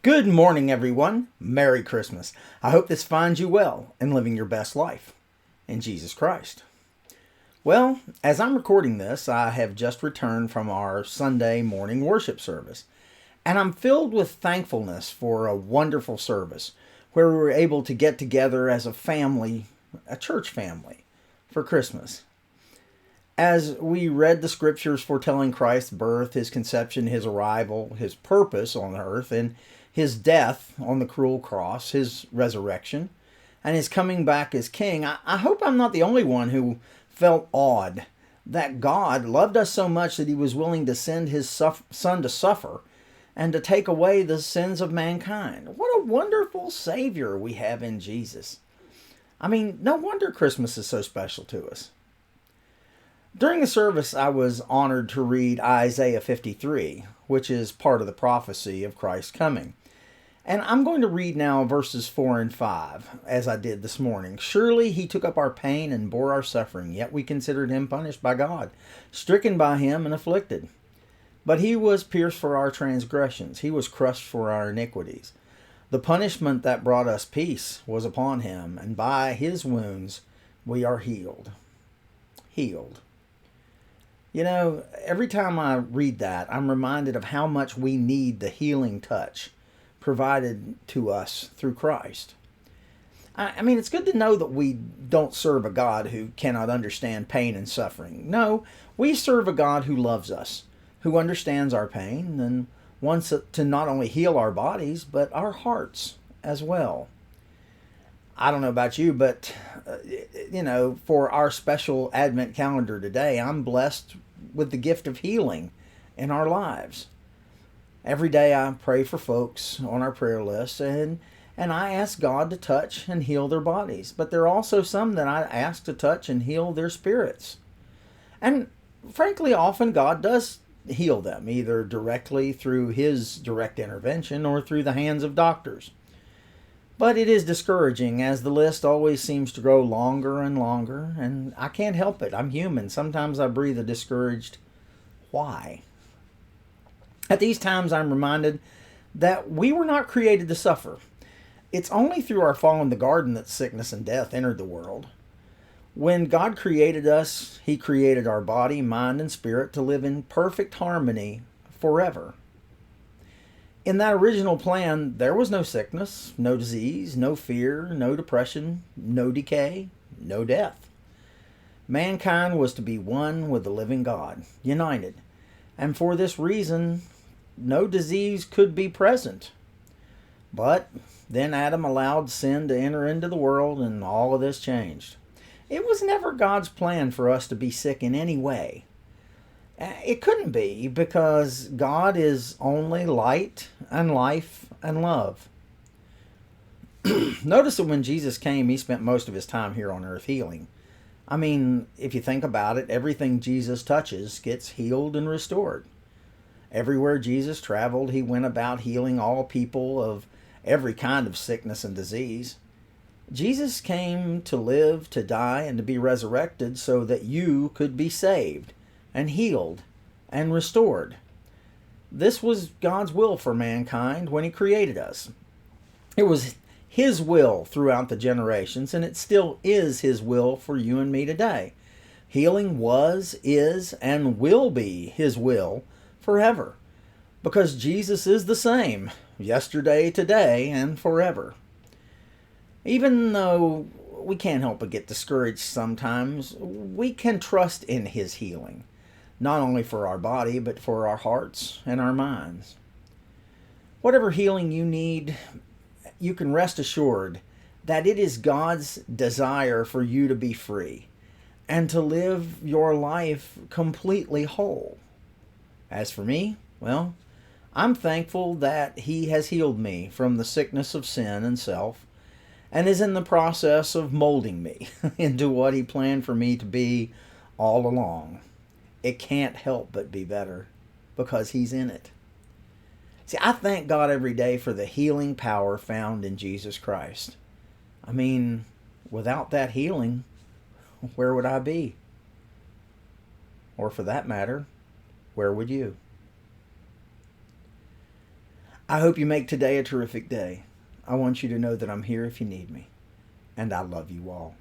Good morning, everyone. Merry Christmas. I hope this finds you well and living your best life in Jesus Christ. Well, as I'm recording this, I have just returned from our Sunday morning worship service, and I'm filled with thankfulness for a wonderful service where we were able to get together as a family, a church family, for Christmas. As we read the scriptures foretelling Christ's birth, his conception, his arrival, his purpose on earth, and his death on the cruel cross, his resurrection, and his coming back as king, I hope I'm not the only one who felt awed that God loved us so much that he was willing to send his son to suffer and to take away the sins of mankind. What a wonderful Savior we have in Jesus. I mean, no wonder Christmas is so special to us. During the service, I was honored to read Isaiah 53, which is part of the prophecy of Christ's coming. And I'm going to read now verses 4 and 5, as I did this morning. Surely he took up our pain and bore our suffering, yet we considered him punished by God, stricken by him and afflicted. But he was pierced for our transgressions, he was crushed for our iniquities. The punishment that brought us peace was upon him, and by his wounds we are healed. Healed. You know, every time I read that, I'm reminded of how much we need the healing touch provided to us through Christ. I mean, it's good to know that we don't serve a God who cannot understand pain and suffering. No, we serve a God who loves us, who understands our pain, and wants to not only heal our bodies, but our hearts as well. I don't know about you, but, for our special Advent calendar today, I'm blessed with the gift of healing in our lives. Every day I pray for folks on our prayer list, and I ask God to touch and heal their bodies. But there are also some that I ask to touch and heal their spirits. And frankly, often God does heal them, either directly through his direct intervention or through the hands of doctors. But it is discouraging as the list always seems to grow longer and longer, and I can't help it. I'm human. Sometimes I breathe a discouraged why. At these times, I'm reminded that we were not created to suffer. It's only through our fall in the garden that sickness and death entered the world. When God created us, he created our body, mind, and spirit to live in perfect harmony forever. In that original plan, there was no sickness, no disease, no fear, no depression, no decay, no death. Mankind was to be one with the living God, united. And for this reason, no disease could be present. But then Adam allowed sin to enter into the world, and all of this changed. It was never God's plan for us to be sick in any way. It couldn't be, because God is only light and life and love. Notice that when Jesus came, he spent most of his time here on earth healing. I mean, if you think about it, everything Jesus touches gets healed and restored. Everywhere Jesus traveled, he went about healing all people of every kind of sickness and disease. Jesus came to live, to die, and to be resurrected so that you could be saved and healed and restored. This was God's will for mankind when he created us. It was his will throughout the generations, and it still is his will for you and me today. Healing was, is, and will be his will forever, because Jesus is the same yesterday, today, and forever. Even though we can't help but get discouraged sometimes, we can trust in his healing, not only for our body, but for our hearts and our minds. Whatever healing you need, you can rest assured that it is God's desire for you to be free and to live your life completely whole. As for me, well, I'm thankful that he has healed me from the sickness of sin and self, and is in the process of molding me into what he planned for me to be all along. It can't help but be better because he's in it. See, I thank God every day for the healing power found in Jesus Christ. I mean, without that healing, where would I be? Or for that matter, where would you? I hope you make today a terrific day. I want you to know that I'm here if you need me, and I love you all.